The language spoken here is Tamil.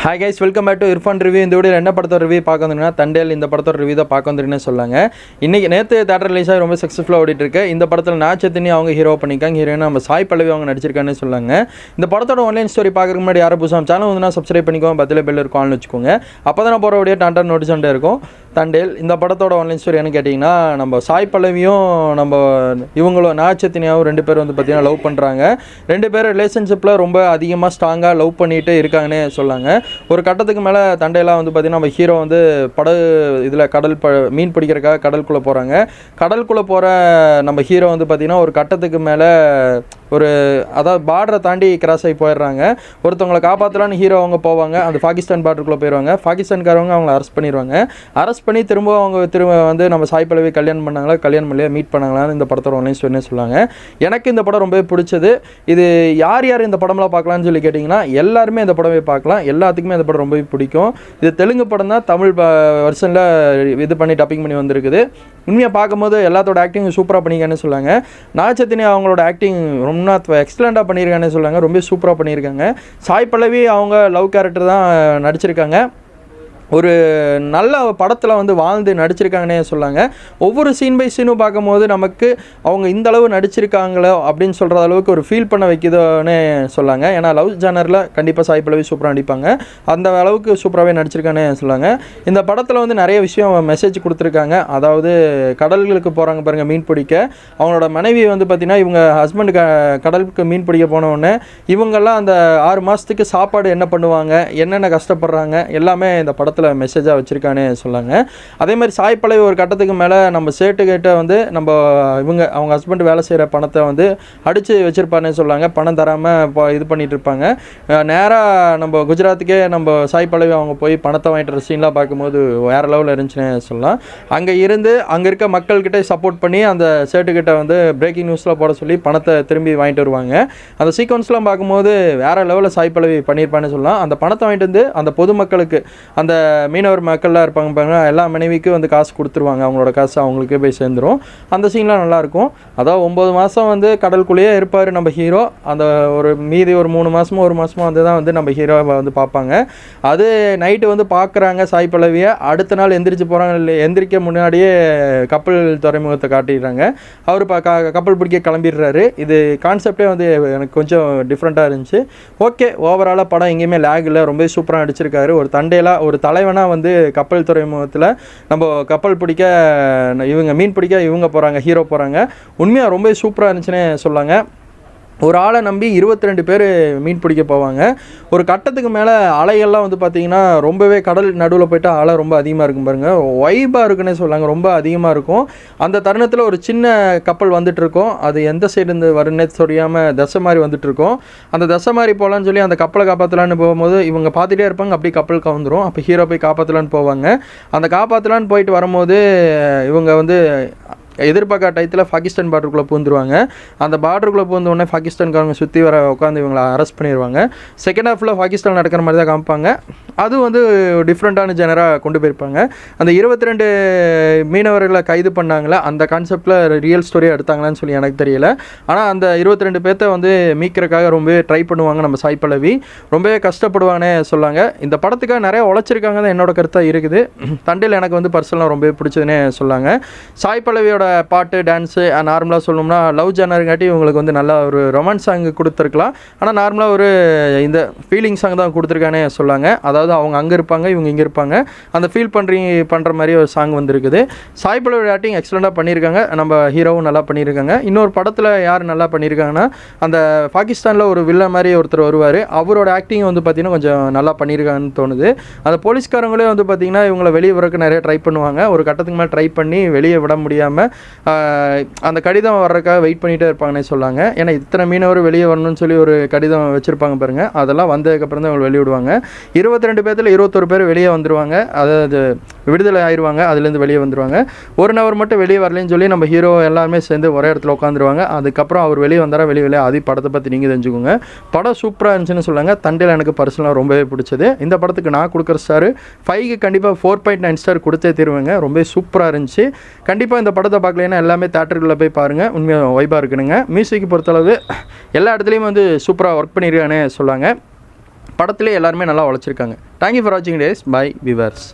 Hi guys, welcome back to Irfan review. இந்த வீடியோ என்ன படத்தோட ரிவ்யூ பார்க்க வந்துருன்னா தண்டேல் இந்த படத்தோட ரிவ்யூ தான் பார்க்க வந்துருக்குன்னு சொல்லாங்க. இன்றைக்கி நேற்று தேட்டர் ரிலீஸ் ஆகி ரொம்ப சக்ஸஸ்ஃபுல்லாக ஓடிட்டு இருக்கு. இந்த படத்தில் நாச்சத்தினி அவங்க ஹீரோ பண்ணிக்காங்க, ஹீரோயின் நம்ம சாய் பல்லவி அவங்க நடிச்சிருக்காங்கன்னு சொல்லாங்க. இந்த படத்தோட ஆன்லைன் ஸ்டோரி பார்க்குறதுக்கு முன்னாடி யாரும் புதுசாக சேனல் வந்து சப்ஸ்கிரைப் பண்ணிக்கோங்க, பத்தில் பெல் இருக்கும்னு வச்சுக்கோங்க. அப்போ தான் போகிற வீடியோ டான்டான் நோட்டிஸ் இருக்கும். தண்டேல் இந்த படத்தோட ஆன்லைன் ஸ்டோரி என்ன கேட்டிங்கன்னா, நம்ம சாய் பல்லவியும் நம்ம இவங்களும் நாச்சத்தினியாவும் ரெண்டு பேரும் வந்து பார்த்திங்கன்னா லவ் பண்ணுறாங்க. ரெண்டு பேரும் ரிலேஷன்ஷிப்பில் ரொம்ப அதிகமாக ஸ்ட்ராங்காக லவ் பண்ணிகிட்டு இருக்காங்கன்னே சொல்லாங்க. ஒரு கட்டத்துக்கு மேலே தண்டையெல்லாம் வந்து பார்த்திங்கன்னா நம்ம ஹீரோ வந்து இதில் மீன் பிடிக்கிறதுக்காக கடலுக்குள்ளே போகிறாங்க. கடலுக்குள்ளே போகிற நம்ம ஹீரோ வந்து பார்த்திங்கன்னா ஒரு கட்டத்துக்கு மேலே அதாவது பார்டரை தாண்டி கிராஸ் ஆகி போயிடுறாங்க. ஒருத்தவங்களை காப்பாற்றலான்னு ஹீரோ அவங்க போவாங்க, அந்த பாகிஸ்தான் பார்டருக்குள்ளே போயிடுவாங்க. பாகிஸ்தான்காரவங்க அவங்கள அரெஸ்ட் பண்ணிடுவாங்க. அரெஸ்ட் பண்ணி திரும்ப வந்து நம்ம சாய் பல்லவி கல்யாணம் பண்ணாங்களா, கல்யாணம் பண்ணலையா, மீட் பண்ணாங்களான்னு இந்த படத்தோட ஆன்லைன் ஸ்டோரினே சொல்லுவாங்க. எனக்கு இந்த படம் ரொம்பவே பிடிச்சது. இது யார் இந்த படம்லாம் பார்க்கலான்னு சொல்லி கேட்டிங்கன்னா, எல்லாருமே இந்த படமே பார்க்கலாம். எல்லாத்துக்குமே இந்த படம் ரொம்பவே பிடிக்கும். இது தெலுங்கு படம் தான், தமிழ் வெர்ஷனில் இது பண்ணி டப்பிங் பண்ணி வந்திருக்குது. உண்மையாக பார்க்கும்போது எல்லாத்தோட ஆக்டிங் சூப்பராக பண்ணியிருக்காங்கன்னு சொல்லுவாங்க. நாச்சத்தினி அவங்களோட ஆக்டிங் ரொம்ப எக்ஸலண்ட்டாக பண்ணியிருக்காங்கன்னு சொல்லுவாங்க. ரொம்ப சூப்பராக பண்ணியிருக்காங்க. சாய் பல்லவி அவங்க லவ் கேரக்டர் தான் நடிச்சிருக்காங்க. ஒரு நல்ல படத்தில் வந்து வாழ்ந்து நடிச்சிருக்காங்கன்னே சொல்லாங்க. ஒவ்வொரு சீன் பை சீனும் பார்க்கும்போது நமக்கு அவங்க இந்த அளவு நடிச்சிருக்காங்களோ அப்படின்னு சொல்கிற அளவுக்கு ஒரு ஃபீல் பண்ண வைக்குதுன்னே சொல்லாங்க. ஏன்னா லவ் ஜானரில் கண்டிப்பாக சாய் பல்லவி சூப்பராக நடிப்பாங்க. அந்த அளவுக்கு சூப்பராகவே நடிச்சிருக்காங்கன்னே சொல்லாங்க. இந்த படத்தில் வந்து நிறைய விஷயம் மெசேஜ் கொடுத்துருக்காங்க. அதாவது கடல்களுக்கு போகிறாங்க பாருங்கள் மீன் பிடிக்க. அவங்களோட மனைவி வந்து பார்த்திங்கன்னா இவங்க ஹஸ்பண்டு கடலுக்கு மீன் பிடிக்க போனவுடனே இவங்கெல்லாம் அந்த 6 மாதத்துக்கு சாப்பாடு என்ன பண்ணுவாங்க, என்னென்ன கஷ்டப்படுறாங்க எல்லாமே இந்த படத்தில் மெசேஜாக வச்சுருக்கானே சொல்லாங்க. அதே மாதிரி சாய் பல்லவி ஒரு கட்டத்துக்கு மேலே நம்ம சேட்டுக்கிட்ட வந்து அவங்க ஹஸ்பண்ட் வேலை செய்கிற பணத்தை வந்து அடித்து வச்சுருப்பாருன்னு சொல்லாங்க. பணம் தராமல் இது பண்ணிகிட்டு இருப்பாங்க. நேராக நம்ம குஜராத்துக்கே நம்ம சாய் பல்லவி அவங்க போய் பணத்தை வாங்கிட்டு சீன்லாம் பார்க்கும்போது வேறு லெவலில் இருந்துச்சுன்னு சொல்லலாம். அங்கே இருக்க மக்கள்கிட்ட சப்போர்ட் பண்ணி அந்த சேட்டுக்கிட்ட வந்து பிரேக்கிங் நியூஸில் போட சொல்லி பணத்தை திரும்பி வாங்கிட்டு வருவாங்க. அந்த சீக்வன்ஸ்லாம் பார்க்கும்போது வேறு லெவலில் சாய் பல்லவி பண்ணியிருப்பான்னு சொல்லலாம். அந்த பணத்தை வாங்கிட்டு வந்து அந்த பொதுமக்களுக்கு, அந்த மீனவர் மக்கள்லாம் இருப்பாங்க பாருங்க, எல்லா மனைவிக்கும் வந்து காசு கொடுத்துருவாங்க. அவங்களோட காசு அவங்களுக்கே போய் சேர்ந்துடும். அந்த சீன்லாம் நல்லாயிருக்கும். அதாவது 9 மாதம் வந்து கடலுக்குள்ளேயே இருப்பார் நம்ம ஹீரோ. அந்த மீதி ஒரு 3 மாதமோ 1 மாதமோ வந்து தான் வந்து நம்ம ஹீரோவை வந்து பார்ப்பாங்க. அது நைட்டு வந்து பார்க்குறாங்க சாய் பல்லவியை. அடுத்த நாள் எந்திரிச்சு போகிறாங்க. இல்லை, எந்திரிக்க முன்னாடியே கப்பல் துறைமுகத்தை காட்டிடுறாங்க. அவர் கப்பல் பிடிக்க கிளம்பிடுறாரு. இது கான்செப்டே வந்து எனக்கு கொஞ்சம் டிஃப்ரெண்ட்டாக இருந்துச்சு. ஓகே, ஓவராலாக படம் எங்கேயுமே லேக் இல்லை, ரொம்ப சூப்பராக நடிச்சிருக்காரு. ஒரு தண்டையெல்லாம் ஒரு தலைவனாக வந்து கப்பல் துறைமுகத்தில் நம்ம கப்பல் பிடிக்க மீன் பிடிக்க இவங்க போகிறாங்க, ஹீரோ போகிறாங்க. உண்மையாக ரொம்ப சூப்பராக இருந்துச்சுன்னே சொல்லாங்க. ஒரு ஆளை நம்பி 22 பேர் மீன் பிடிக்க போவாங்க. ஒரு கட்டத்துக்கு மேலே அலைகள்லாம் வந்து பார்த்திங்கன்னா ரொம்பவே கடல் நடுவில் போய்ட்டு அலை ரொம்ப அதிகமாக இருக்கும் பாருங்கள். வைபாக இருக்குன்னே சொல்லாங்க, ரொம்ப அதிகமாக இருக்கும். அந்த தருணத்தில் ஒரு சின்ன கப்பல் வந்துட்டுருக்கோம். அது எந்த சைடு இருந்து வருன்னே தெரியாமல் தசை மாதிரி வந்துட்டுருக்கோம். அந்த தசை மாதிரி போகலான்னு சொல்லி அந்த கப்பலை காப்பாற்றலான்னு போகும்போது இவங்க பார்த்துட்டே இருப்பாங்க. அப்படியே கப்பல் கவுந்துடும். அப்போ ஹீரோ போய் காப்பாற்றலான்னு போவாங்க. அந்த காப்பாற்றலான்னு போயிட்டு வரும்போது இவங்க வந்து எதிர்பார்க்க டயத்தில் பாகிஸ்தான் பார்டருக்குள்ளே பூந்துருவாங்க. அந்த பார்டருக்குள்ளே பூந்தோடனே பாகிஸ்தான்காரங்க சுற்றி வர உட்காந்து இவங்களை அரெஸ்ட் பண்ணிடுவாங்க. செகண்ட் ஹாஃபில் பாகிஸ்தான் நடக்கிற மாதிரி தான் காமிப்பாங்க. அது வந்து டிஃப்ரெண்ட்டான ஜெனராக கொண்டு போயிருப்பாங்க. அந்த 22 மீனவர்களை கைது பண்ணாங்களே, அந்த கான்செப்டில் ரியல் ஸ்டோரியாக எடுத்தாங்களான்னு சொல்லி எனக்கு தெரியல. ஆனால் அந்த 22 பேர்த்த வந்து மீட்கிறதுக்காக ரொம்பவே ட்ரை பண்ணுவாங்க நம்ம சாய் பல்லவி. ரொம்பவே கஷ்டப்படுவாங்கன்னே சொல்லாங்க. இந்த படத்துக்காக நிறைய உழைச்சிருக்காங்க தான் என்னோட கருத்தாக இருக்குது. தண்டையில் எனக்கு வந்து பர்சனலாக ரொம்பவே பிடிச்சதுன்னே சொல்லாங்க. சாய் பல்லவியோட பாட்டு, டான்ஸு நார்மலாக சொல்லணும்னா லவ் ஜானருங்காட்டி இவங்களுக்கு வந்து நல்லா ஒரு ரொமான்ஸ் சாங் கொடுத்துருக்கலாம். ஆனால் நார்மலாக ஒரு இந்த ஃபீலிங் சாங் தான் கொடுத்துருக்கானே சொல்லாங்க. அதாவது அவங்க அங்கே இருப்பாங்க, இவங்க இங்கே இருப்பாங்க, அந்த ஃபீல் பண்ணுற மாதிரி ஒரு சாங் வந்துருக்குது. சாய் பல்லவி ஆக்டிங் எக்ஸலண்ட்டாக பண்ணியிருக்காங்க. நம்ம ஹீரோவும் நல்லா பண்ணியிருக்காங்க. இன்னொரு படத்தில் யார் நல்லா பண்ணியிருக்காங்கன்னா, அந்த பாகிஸ்தானில் ஒரு வில்ல மாதிரி ஒருத்தர் வருவார். அவரோட ஆக்டிங் வந்து பார்த்திங்கன்னா கொஞ்சம் நல்லா பண்ணியிருக்காங்கன்னு தோணுது. அந்த போலீஸ்காரங்களே வந்து பார்த்திங்கன்னா இவங்களை வெளியே வரக்கு நிறைய ட்ரை பண்ணுவாங்க. ஒரு கட்டத்துக்கு மேலே ட்ரை பண்ணி வெளியே விட முடியாமல் அந்த கடிதம் வர்றதுக்காக வெயிட் பண்ணிகிட்டே இருப்பாங்கன்னே சொல்லாங்க. ஏன்னா இத்தனை மீனவர் வெளியே வரணும்னு சொல்லி ஒரு கடிதம் வச்சுருப்பாங்க பாருங்கள். அதெல்லாம் வந்ததுக்கப்புறம் தான் இவங்க வெளியே விடுவாங்க. 22 பேர்த்தில் 21 பேர் வெளியே வந்துடுவாங்க. அதாவது விடுதலை ஆயிடுவாங்க. அதுலேருந்து வெளியே வந்துடுவாங்க. ஒரு நபர் மட்டும் வெளியே வரலன்னு சொல்லி நம்ம ஹீரோ எல்லாருமே சேர்ந்து ஒரே இடத்துல உட்காந்துருவாங்க. அதுக்கப்புறம் அவர் வெளியே வந்தாரா வெளியே அது படத்தை பற்றி நீங்கள் தெரிஞ்சுக்கோங்க. படம் சூப்பராக இருந்துச்சுன்னு சொல்லுவாங்க. தண்டையில் எனக்கு பர்சனலாக ரொம்பவே பிடிச்சது. இந்த படத்துக்கு நான் கொடுக்குற ஸ்டார் 5க்கு கண்டிப்பாக 4.9 ஸ்டார் கொடுத்தே தருவேங்க. ரொம்ப சூப்பராக இருந்துச்சு. கண்டிப்பாக இந்த படத்தை பார்க்கலைன்னா எல்லாமே தேட்டருக்குள்ளே போய் பாருங்கள். உண்மையாக வைபாக இருக்குனுங்க. மியூசிக் பொறுத்தளவு எல்லா இடத்துலையும் வந்து சூப்பராக ஒர்க் பண்ணியிருக்கானே சொல்லாங்க. படத்துலேயே எல்லாருமே நல்லா உழைச்சிருக்காங்க. தேங்க்யூ ஃபார் வாட்சிங் டேஸ். Bye viewers.